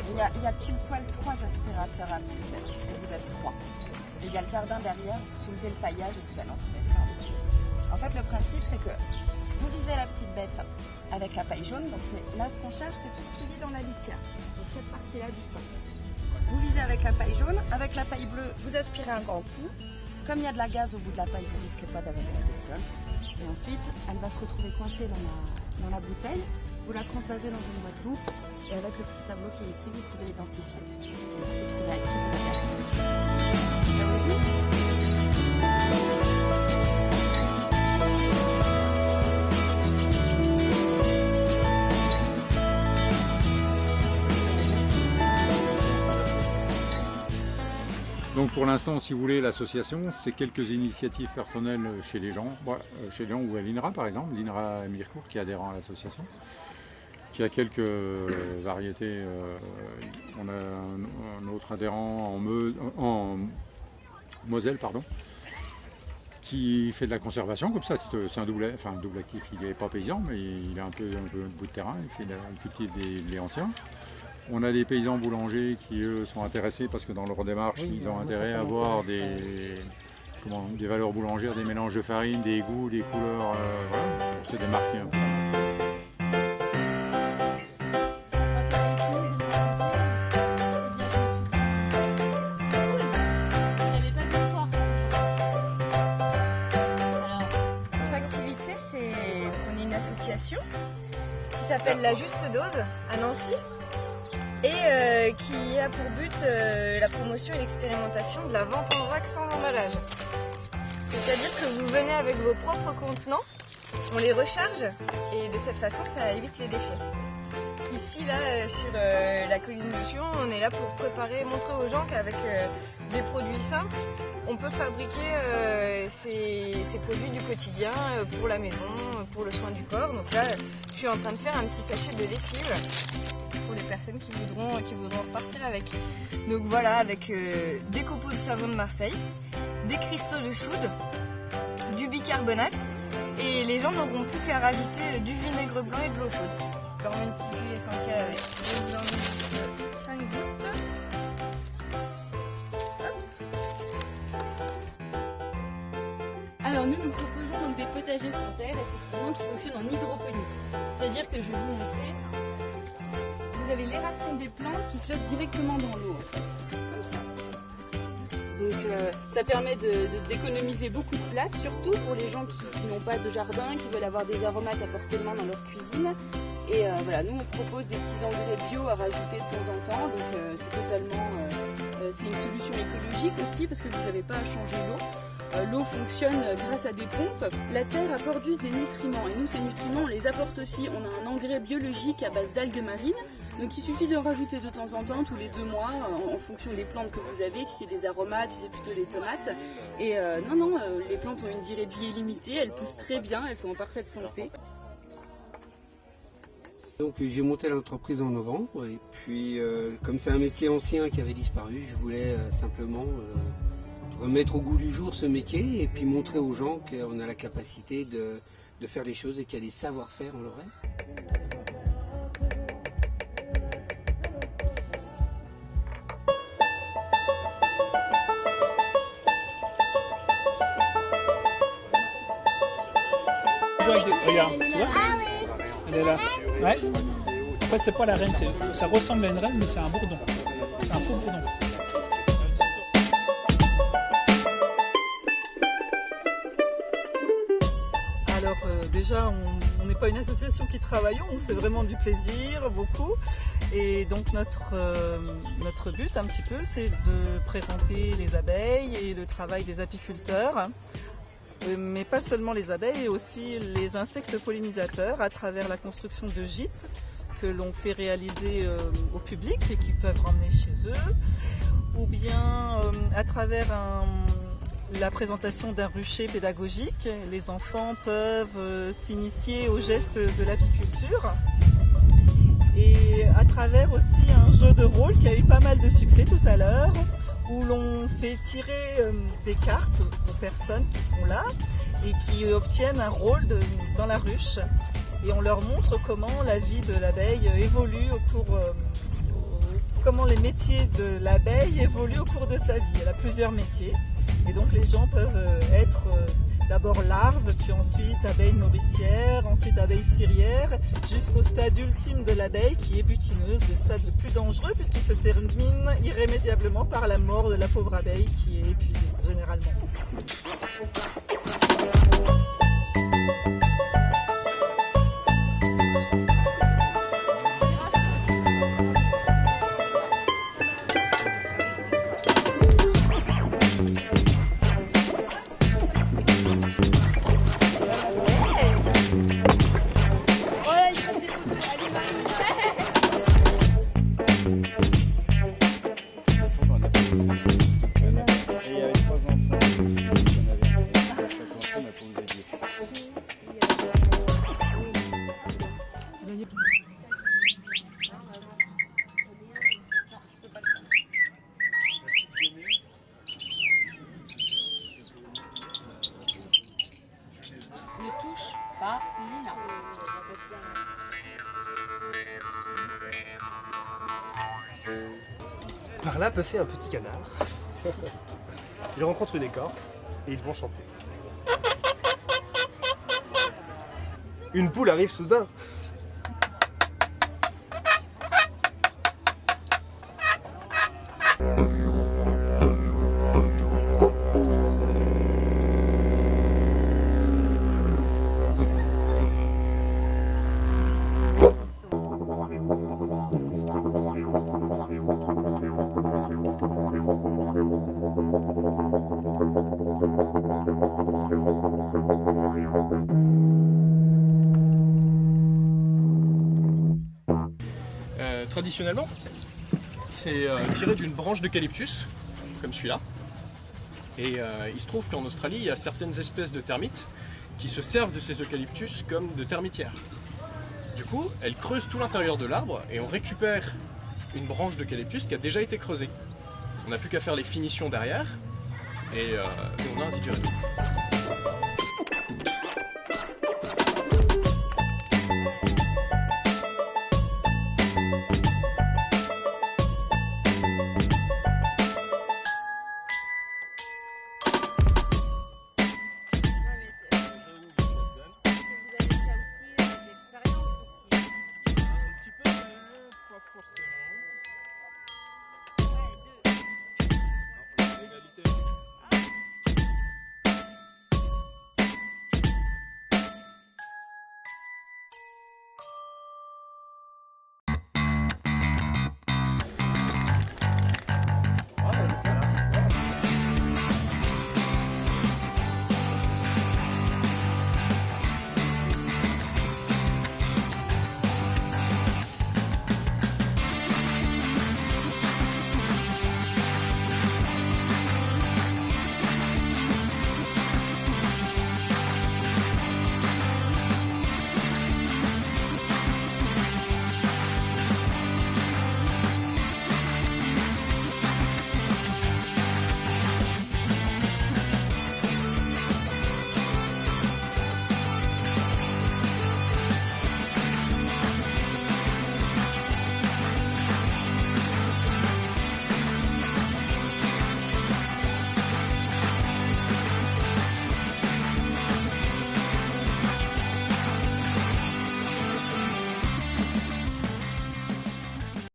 Il y a pile poil 3 aspirateurs à petits bêtes, et vous êtes 3. Et il y a le jardin derrière, vous soulevez le paillage et vous allez en mettre par-dessus. En fait, le principe, c'est que vous visez la petite bête avec la paille jaune. Donc là, ce qu'on cherche, c'est tout ce qui vit dans la litière. Donc cette partie-là du sol. Vous visez avec la paille jaune. Avec la paille bleue, vous aspirez un grand coup. Comme il y a de la gaz au bout de la paille, vous ne risquez pas d'avoir la bestiole. Et ensuite, elle va se retrouver coincée dans la bouteille. Vous la transvasez dans une boîte loupe. Et avec le petit tableau qui est ici, vous pouvez l'identifier. Et vous pouvez trouver à qui vous la gardez. Ça vous dit ? Donc pour l'instant, si vous voulez, l'association, c'est quelques initiatives personnelles chez les gens, chez les gens ou à l'INRA par exemple, l'INRA Mirecourt qui est adhérent à l'association, qui a quelques variétés. On a un autre adhérent en Moselle, pardon, qui fait de la conservation comme ça. C'est un double actif, il n'est pas paysan, mais il a un peu de bout de terrain, il cultive des blés anciens. On a des paysans boulangers qui, eux, sont intéressés parce que dans leur démarche, ils ont intérêt à avoir des valeurs boulangères, des mélanges de farine, des goûts, des couleurs, voilà, pour se démarquer un peu. Notre activité, on est une association qui s'appelle La Juste Dose à Nancy. Et qui a pour but la promotion et l'expérimentation de la vente en vrac sans emballage. C'est-à-dire que vous venez avec vos propres contenants, on les recharge et de cette façon ça évite les déchets. Ici là sur la colline de Sion, on est là pour montrer aux gens qu'avec des produits simples, on peut fabriquer ces produits du quotidien pour la maison, pour le soin du corps. Donc là, je suis en train de faire un petit sachet de lessive pour les personnes qui voudront repartir avec. Donc voilà, avec des copeaux de savon de Marseille, des cristaux de soude, du bicarbonate, et les gens n'auront plus qu'à rajouter du vinaigre blanc et de l'eau chaude. Je leur mets une petite huile essentielle avec. Je leur mets 5 gouttes. Alors nous proposons donc des potagers sans terre, effectivement, qui fonctionnent en hydroponie. C'est-à-dire que je vais vous montrer. Vous avez l'aération des plantes qui flottent directement dans l'eau, en fait, comme ça. Donc ça permet d'économiser beaucoup de place, surtout pour les gens qui n'ont pas de jardin, qui veulent avoir des aromates à portée de main dans leur cuisine. Et voilà, nous on propose des petits engrais bio à rajouter de temps en temps, donc c'est une solution écologique aussi parce que vous n'avez pas à changer l'eau. L'eau fonctionne grâce à des pompes. La terre apporte juste des nutriments et nous ces nutriments on les apporte aussi. On a un engrais biologique à base d'algues marines. Donc il suffit de rajouter de temps en temps, tous les 2 mois, en fonction des plantes que vous avez, si c'est des aromates, si c'est plutôt des tomates. Et les plantes ont une durée de vie illimitée, elles poussent très bien, elles sont en parfaite santé. Donc j'ai monté l'entreprise en novembre et puis comme c'est un métier ancien qui avait disparu, je voulais simplement remettre au goût du jour ce métier et puis montrer aux gens qu'on a la capacité de faire les choses et qu'il y a des savoir-faire, on l'aurait. Regarde, tu vois? Elle est là. Ouais. En fait, c'est pas la reine, ça ressemble à une reine, mais c'est un bourdon. C'est un faux bourdon. Alors déjà, on n'est pas une association qui travaillons, c'est vraiment du plaisir, beaucoup. Et donc notre but un petit peu, c'est de présenter les abeilles et le travail des apiculteurs. Mais pas seulement les abeilles, aussi les insectes pollinisateurs à travers la construction de gîtes que l'on fait réaliser au public et qu'ils peuvent ramener chez eux, ou bien à travers la présentation d'un rucher pédagogique. Les enfants peuvent s'initier aux gestes de l'apiculture et à travers aussi un jeu de rôle qui a eu pas mal de succès tout à l'heure, où l'on fait tirer des cartes aux personnes qui sont là et qui obtiennent un rôle dans la ruche. Et on leur montre comment la vie de l'abeille évolue au comment les métiers de l'abeille évoluent au cours de sa vie. Elle a plusieurs métiers et donc les gens peuvent être d'abord larves, puis ensuite abeille nourricière, ensuite abeille cirière, jusqu'au stade ultime de l'abeille qui est butineuse, le stade le plus dangereux puisqu'il se termine irrémédiablement par la mort de la pauvre abeille qui est épuisée généralement. Ne touche pas Lina. Par là passait un petit canard. Il rencontre une écorce et ils vont chanter. Une poule arrive soudain. Traditionnellement, c'est tiré d'une branche d'eucalyptus, comme celui-là. Et il se trouve qu'en Australie, il y a certaines espèces de termites qui se servent de ces eucalyptus comme de termitières. Du coup, elles creusent tout l'intérieur de l'arbre et on récupère une branche d'eucalyptus qui a déjà été creusée. On n'a plus qu'à faire les finitions derrière et on a un didgeridoo. Forcément. Ouais, 2. L'égalité.